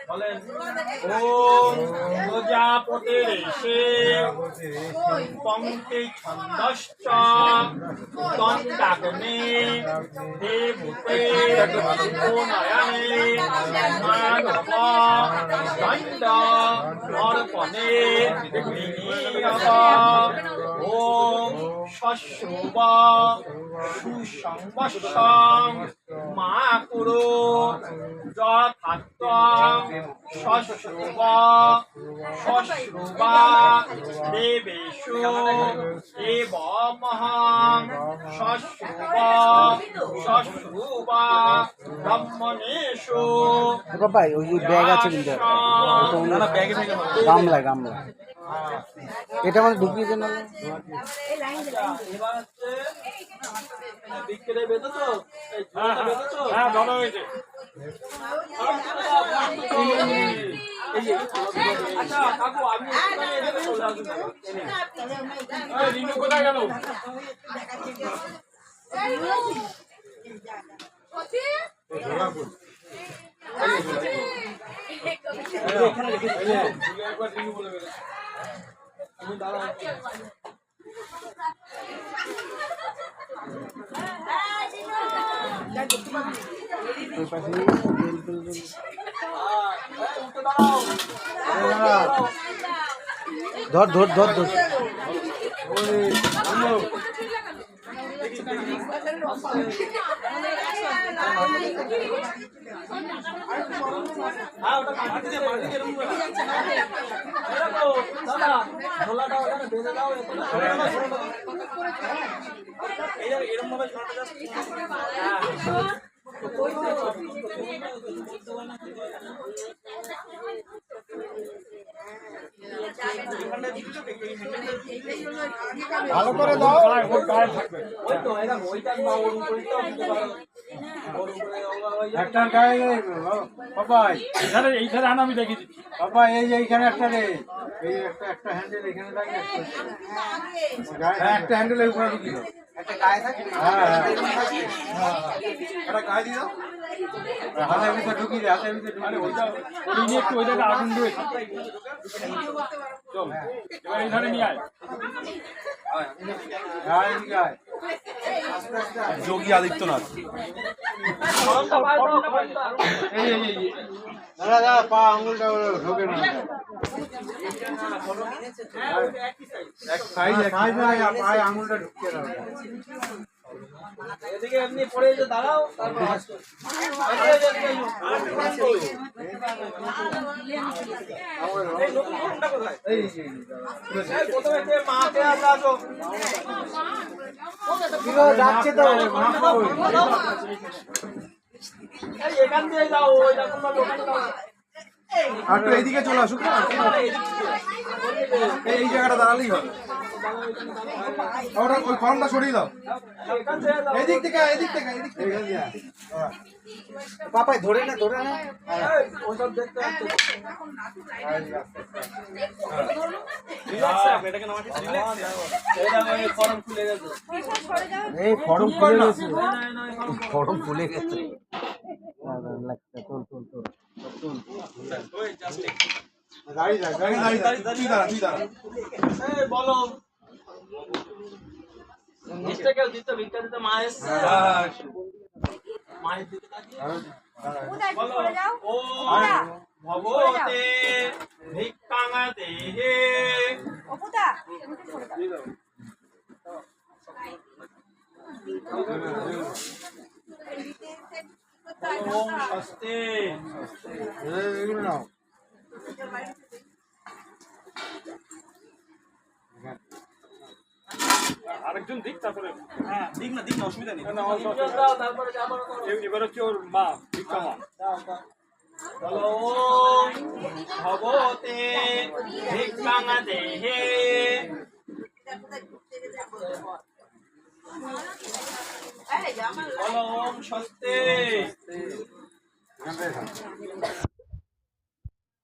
বলেন ওম প্রজাপতিরেষে পঙ্ক্তি ছন্দশ্চ দণ্ডাগ্নে দেবুতে নয়নে মানব দণ্ড অর্পণে বিনিয়োগ ওম শস্যব সুসংবৎসং মা কুরু যথাত্বং শস্যবা দেবেষু এবমহং শস্যবা ব্রহ্মণেষু। বাবা ওই ব্যাগ আছে কিন্তু গামলায় গামলা এটা মানে ঢুকিয়ে দেন। এবার হচ্ছে বিক্রে বেঁধে তো হ্যাঁ ভালো হয়েছে। আচ্ছা কাকু আপনি রিনু কোথায় গেল? ধর ধর ধর ধর এরকম ভাবে ভালো করে দাও। একটা গায়ে বাবা এখানে এইখানে আনা আমি দেখে দিচ্ছি বাবা এই যে এইখানে একটা রে এই একটা হ্যান্ডেল এখানে লাগে একটা হ্যান্ডেল এই উপরে ঢুকিয়ে দাও। একটা গায়ে থাকে হ্যাঁ একটা গায়ে দিয়ে দাও হাতের ভিতরে ঢুকিয়ে দে হাতের ভিতরে ঢুকিয়ে ওইটা ওই নিয়ে একটু ওই জায়গায় আগুন রয়েছে চল এবার এইখানে নিয়ে আয় যোগী আদিত্যনাথ দাদা পা আঙুলটা ঢোকে না পায়ে আঙুলটা ঢুকিয়ে দাও। এদিকে এমনি পড়ে যে দাঁড়াও যাচ্ছে তো এখান দিয়ে যাও আর তো এইদিকে চলে আসুক এই জায়গাটা দাঁড়ালেই হবে ওটা ওই কলমটা সরিয়ে দাও এদিক থেকে এদিক থেকে এদিক থেকে পাপাই ধরে না ওসব দেখতে ফর্ম খুলে গেছে এই ফর্ম খুলে গেছে ফর্ম খুলে গেছে বলো দিতে ভিক্ষা দিতে মা এসছে মায়ের দিতে ভগবতে ভিক্ষাং দেহে ওম স্বস্তি আরেকজন দিক তারপরে হ্যাঁ দিক না অসুবিধা নেই তারপরে এবার হচ্ছে ওর মা ভিক্ষা মা বলো ভগবতে ভিক্ষাং দেহে বলো ওম স্বস্তি